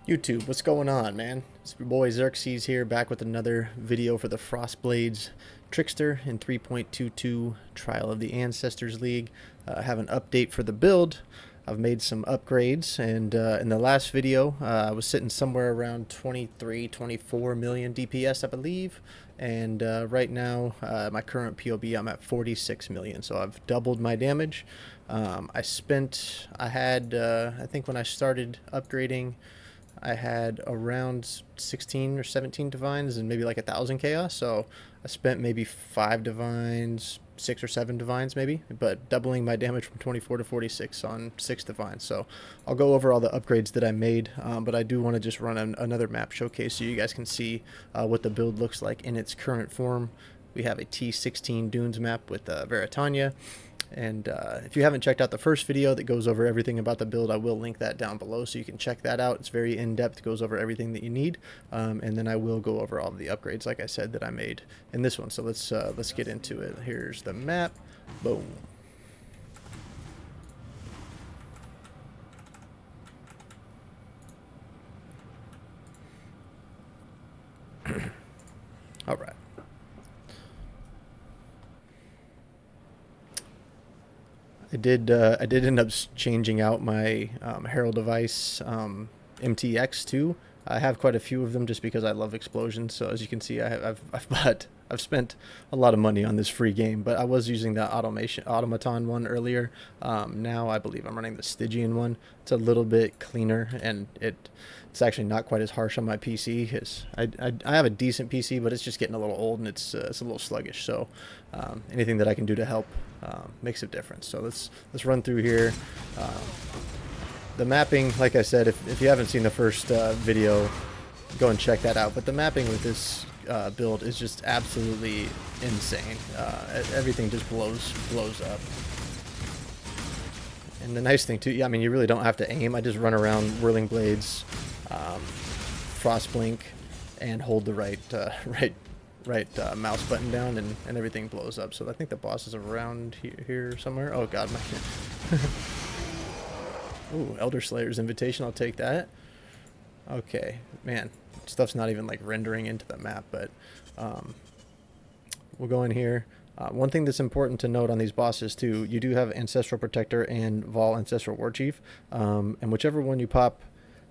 YouTube, what's going on, man? It's your boy Xerxes here, back with another video for the Frostblades Trickster in 3.22 Trial of the Ancestors League. I have an update for the build. I've made some upgrades, and in the last video, I was sitting somewhere around 23, 24 million DPS, I believe. And right now, my current POB, I'm at 46 million, so I've doubled my damage. I think when I started upgrading, I had around 16 or 17 divines and maybe like 1,000 chaos. So I spent maybe 5 divines, 6 or 7 divines maybe, but doubling my damage from 24 to 46 on 6 divines. So I'll go over all the upgrades that I made, but I do want to just run another map showcase so you guys can see what the build looks like in its current form. We have a T16 Dunes map with Veritania. And if you haven't checked out the first video that goes over everything about the build, I will link that down below so you can check that out. It's very in-depth, goes over everything that you need. And then I will go over all of the upgrades, like I said, that I made in this one. So let's get into it. Here's the map. Boom. All right. I did end up changing out my Herald device MTX too. I have quite a few of them just because I love explosions. So as you can see, I've spent a lot of money on this free game, but I was using the automaton one earlier. Now I believe I'm running the Stygian one. It's a little bit cleaner, and it's actually not quite as harsh on my PC. I have a decent PC, but it's just getting a little old, and it's a little sluggish. So anything that I can do to help makes a difference. So let's run through here. The mapping, like I said, if you haven't seen the first video, go and check that out. But the mapping with this build is just absolutely insane. Everything just blows up. And the nice thing too, yeah, I mean, you really don't have to aim. I just run around whirling blades, frost blink, and hold the right mouse button down, and everything blows up. So I think the boss is around here somewhere. Oh god, my ooh, Elder Slayer's invitation, I'll take that. Okay, man, stuff's not even like rendering into the map, but we'll go in here. One thing that's important to note on these bosses too, you do have Ancestral Protector and Vol Ancestral Warchief, and whichever one you pop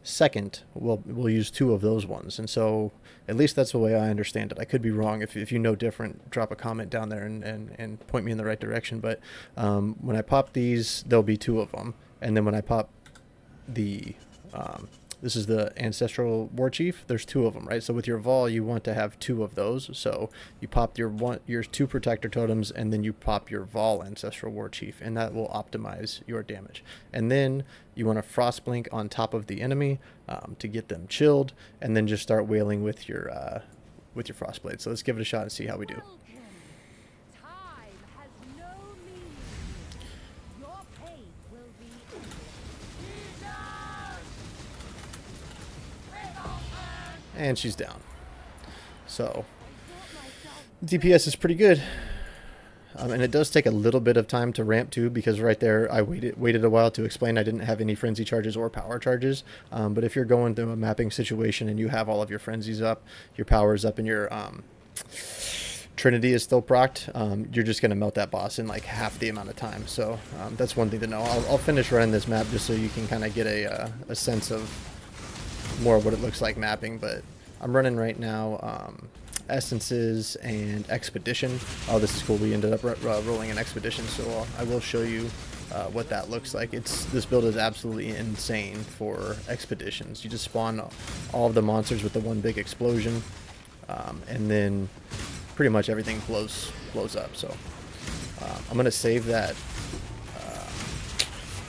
second, we'll use 2 of those ones. And so at least that's the way I understand it. I could be wrong. If you know different, drop a comment down there and point me in the right direction. But when I pop these, there'll be 2 of them. And then when I pop the this is the Ancestral Warchief, there's 2 of them, right? So with your Vol, you want to have 2 of those. So you pop your 2 Protector Totems, and then you pop your Vol Ancestral Warchief, and that will optimize your damage. And then you want to Frost Blink on top of the enemy to get them chilled, and then just start wailing with your Frostblade. So let's give it a shot and see how we do. And she's down. So DPS is pretty good, and it does take a little bit of time to ramp too, because right there I waited a while to explain I didn't have any frenzy charges or power charges. But if you're going through a mapping situation and you have all of your frenzies up, your powers up, and your Trinity is still procced, you're just going to melt that boss in like half the amount of time. So that's one thing to know. I'll finish running this map just so you can kind of get a sense of more of what it looks like mapping. But I'm running right now Essences and Expedition. Oh, this is cool. We ended up rolling an Expedition, so I will show you what that looks like. This build is absolutely insane for Expeditions. You just spawn all of the monsters with the one big explosion, and then pretty much everything blows up. So I'm gonna save that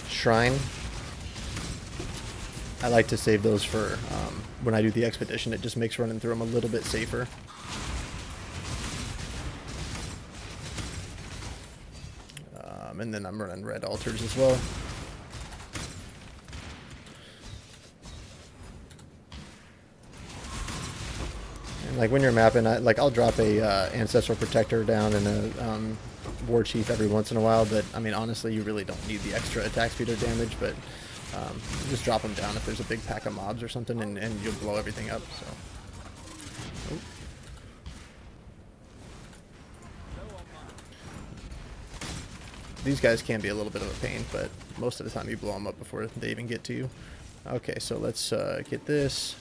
shrine. I like to save those for when I do the Expedition. It just makes running through them a little bit safer. And then I'm running red altars as well. And like when you're mapping, I'll drop a Ancestral Protector down and a War Chief every once in a while. But I mean, honestly, you really don't need the extra attack speed or damage. But Just drop them down if there's a big pack of mobs or something, and you'll blow everything up. So. Oh. These guys can be a little bit of a pain, but most of the time you blow them up before they even get to you. Okay, so let's get this.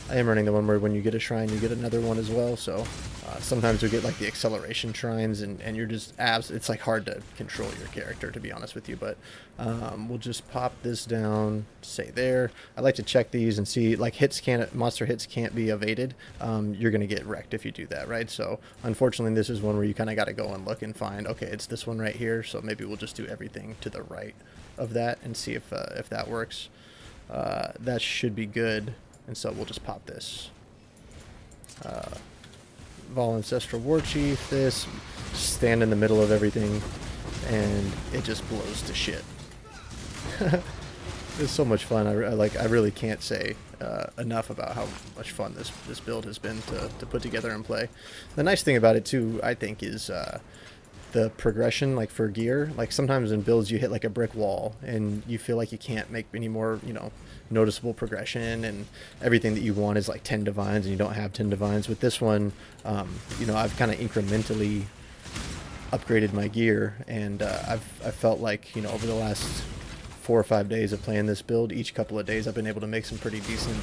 I am running the one where when you get a shrine, you get another one as well. So sometimes we get like the acceleration shrines, and you're just it's like hard to control your character, to be honest with you. But we'll just pop this down, say there. I like to check these and see, like, monster hits can't be evaded. You're gonna get wrecked if you do that, right? So unfortunately, this is one where you kind of got to go and look and find, okay, it's this one right here. So maybe we'll just do everything to the right of that and see if that works. That should be good. And so we'll just pop this. Vol Ancestral War Chief, this, stand in the middle of everything, and it just blows to shit. It's so much fun. I really can't say enough about how much fun this build has been to put together and play. The nice thing about it too, I think, is the progression, like for gear. Like sometimes in builds you hit like a brick wall and you feel like you can't make any more, noticeable progression, and everything that you want is like 10 divines and you don't have 10 divines. With this one, I've kind of incrementally upgraded my gear, and I felt like, over the last 4 or 5 days of playing this build, each couple of days I've been able to make some pretty decent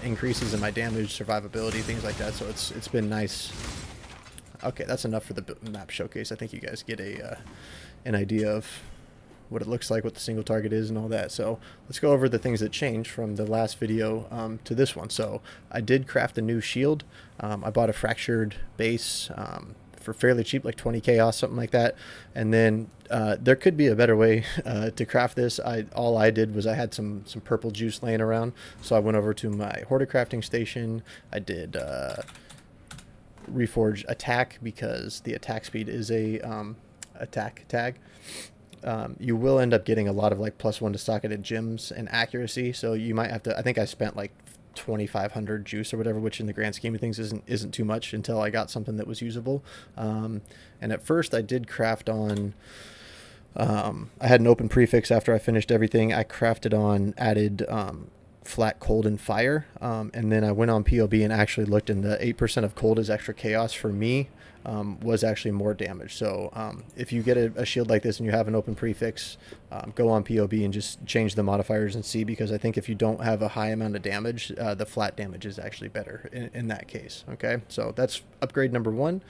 increases in my damage, survivability, things like that. So it's been nice. Okay, that's enough for the map showcase. I think you guys get an idea of what it looks like, what the single target is, and all that. So let's go over the things that changed from the last video to this one. So I did craft a new shield. I bought a fractured base for fairly cheap, like 20 chaos, something like that. And then there could be a better way to craft this. All I did was I had some purple juice laying around, so I went over to my Hoarder crafting station. I did reforge attack, because the attack speed is a attack tag. You will end up getting a lot of like +1 to socketed gems and accuracy, so you might have to, I think I spent like 2,500 juice or whatever, which in the grand scheme of things isn't too much, until I got something that was usable. And at first I did craft on, I had an open prefix after I finished everything. I crafted on, added flat cold and fire, and then I went on POB and actually looked, and the 8% of cold is extra chaos for me, was actually more damage. So if you get a shield like this and you have an open prefix, go on POB and just change the modifiers and see, because I think if you don't have a high amount of damage, the flat damage is actually better in that case. Okay, so that's upgrade number 1.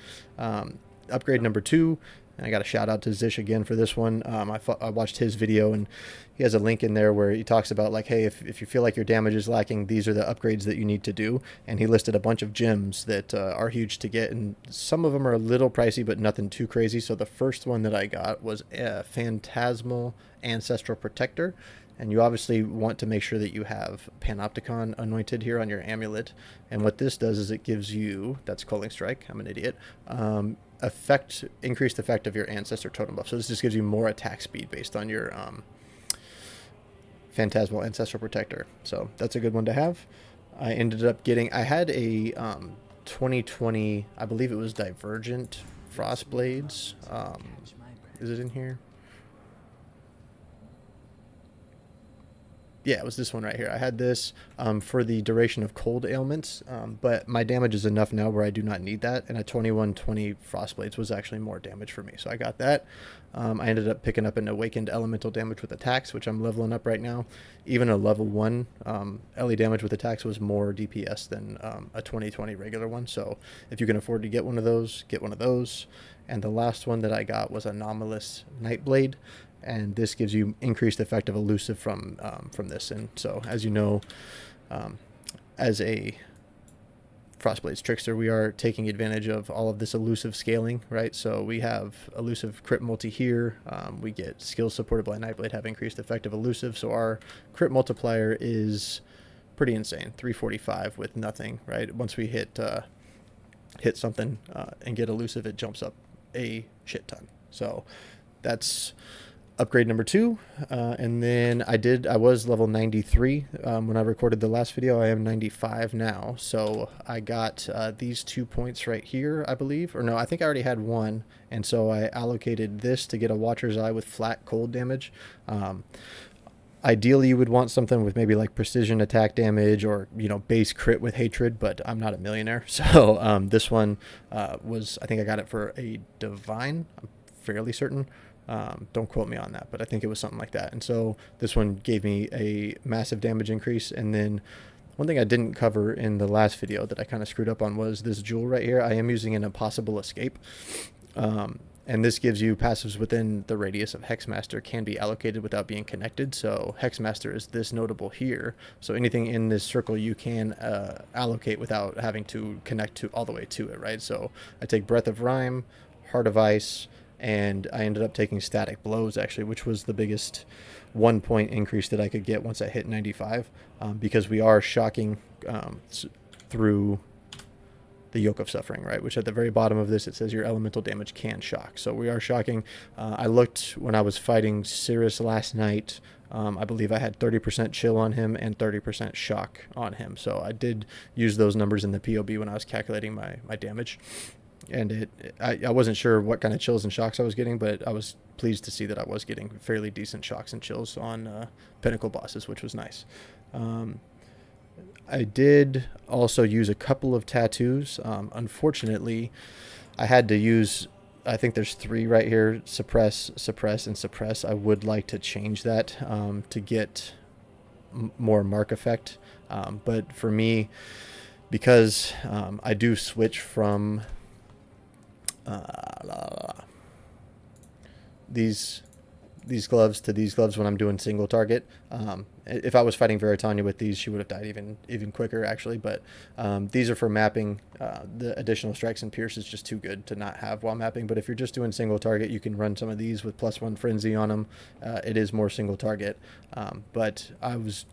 Upgrade number 2, and I got a shout out to Zish again for this one. I watched his video, and he has a link in there where he talks about, like, hey, if you feel like your damage is lacking, these are the upgrades that you need to do. And he listed a bunch of gems that are huge to get, and some of them are a little pricey, but nothing too crazy. So the first one that I got was a Phantasmal Ancestral Protector. And you obviously want to make sure that you have Panopticon anointed here on your amulet. And what this does is it gives you, that's Culling Strike, I'm an idiot, increased effect of your Ancestor Totem buff. So this just gives you more attack speed based on your Phantasmal Ancestral Protector. So that's a good one to have. I ended up getting, I had a 2020, I believe it was Divergent Frostblades. Is it in here? Yeah, it was this one right here. I had this for the duration of cold ailments, but my damage is enough now where I do not need that, and a 2120 Frostblades was actually more damage for me, so I got that. I ended up picking up an Awakened Elemental damage with attacks, which I'm leveling up right now. Even a level 1 LE damage with attacks was more DPS than a 2020 regular one, so if you can afford to get one of those, get one of those. And the last one that I got was Anomalous Nightblade, and this gives you increased effect of elusive from this. And so, as you know, as a Frostblades Trickster, we are taking advantage of all of this elusive scaling, right? So we have elusive crit multi here. We get skills supported by Nightblade have increased effect of elusive, so our crit multiplier is pretty insane, 345 with nothing, right? Once we hit something and get elusive, it jumps up a shit ton. So that's upgrade number 2. And then I was level 93 when I recorded the last video. I am 95 now, so I got these 2 points right here, I believe, or no, I think I already had one, and so I allocated this to get a Watcher's Eye with flat cold damage. Ideally, you would want something with maybe like precision attack damage or, you know, base crit with hatred, but I'm not a millionaire. So this one was, I think I got it for a divine. I'm fairly certain. Don't quote me on that, but I think it was something like that. And so this one gave me a massive damage increase. And then one thing I didn't cover in the last video that I kind of screwed up on was this jewel right here. I am using an impossible escape. And this gives you passives within the radius of Hexmaster can be allocated without being connected. So Hexmaster is this notable here. So anything in this circle you can allocate without having to connect to all the way to it, right? So I take Breath of Rhyme, Heart of Ice, and I ended up taking Static Blows, actually, which was the biggest 1 point increase that I could get once I hit 95, because we are shocking through the Yoke of Suffering, right? Which at the very bottom of this, it says your elemental damage can shock. So we are shocking. I looked when I was fighting Cirrus last night. I believe I had 30% chill on him and 30% shock on him. So I did use those numbers in the POB when I was calculating my damage. And I wasn't sure what kind of chills and shocks I was getting, but I was pleased to see that I was getting fairly decent shocks and chills on Pinnacle bosses, which was nice. I did also use a couple of tattoos. Unfortunately, I had to use, I think there's 3 right here, suppress, suppress, and suppress. I would like to change that to get more mark effect. But for me, because I do switch from these gloves to these gloves when I'm doing single target. If I was fighting Veritania with these, she would have died even quicker, actually. But these are for mapping. The additional strikes and pierce is just too good to not have while mapping. But if you're just doing single target, you can run some of these with +1 frenzy on them. It is more single target. But I was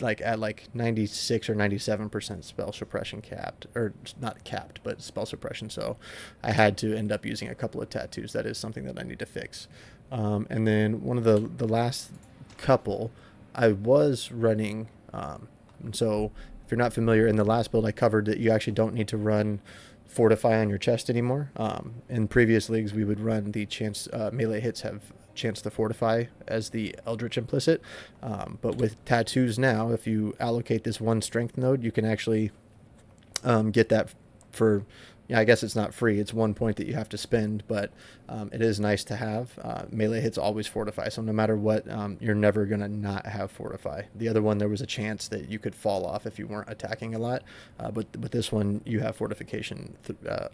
like at like 96 or 97% spell suppression capped, or not capped, but spell suppression. So I had to end up using a couple of tattoos. That is something that I need to fix. And then one of the last couple, I was running. And so if you're not familiar, in the last build I covered that you actually don't need to run Fortify on your chest anymore. In previous leagues, we would run the chance melee hits have chance to fortify as the Eldritch implicit. But with tattoos now, if you allocate this 1 strength node, you can actually get that for, yeah, I guess it's not free. It's 1 point that you have to spend, but it is nice to have. Melee hits always fortify, so no matter what, you're never going to not have fortify. The other one, there was a chance that you could fall off if you weren't attacking a lot, but with this one, you have fortification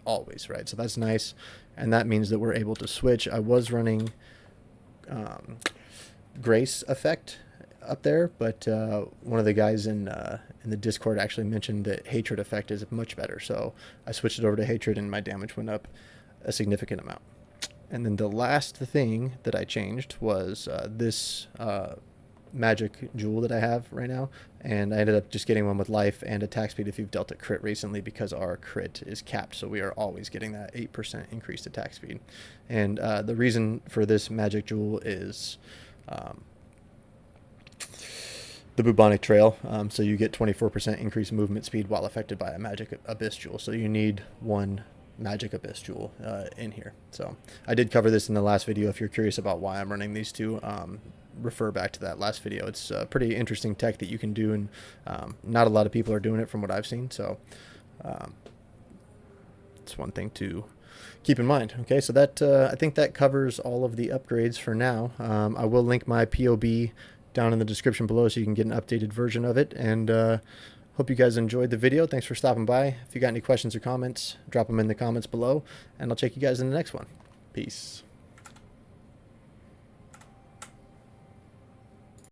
always, right? So that's nice, and that means that we're able to switch. I was running Grace effect up there, but one of the guys in the Discord actually mentioned that Hatred effect is much better, so I switched it over to Hatred and my damage went up a significant amount. And then the last thing that I changed was this magic jewel that I have right now, and I ended up just getting one with life and attack speed if you've dealt a crit recently, because our crit is capped, so we are always getting that 8% increased attack speed. And the reason for this magic jewel is the bubonic trail, so you get 24% increased movement speed while affected by a magic abyss jewel, so you need 1 magic abyss jewel in here. So I did cover this in the last video. If you're curious about why I'm running these 2, refer back to that last video. It's a pretty interesting tech that you can do, and not a lot of people are doing it from what I've seen, so it's one thing to keep in mind. Okay, so that I think that covers all of the upgrades for now. I will link my POB down in the description below so you can get an updated version of it, and hope you guys enjoyed the video. Thanks for stopping by. If you got any questions or comments, drop them in the comments below, and I'll check you guys in the next one. Peace.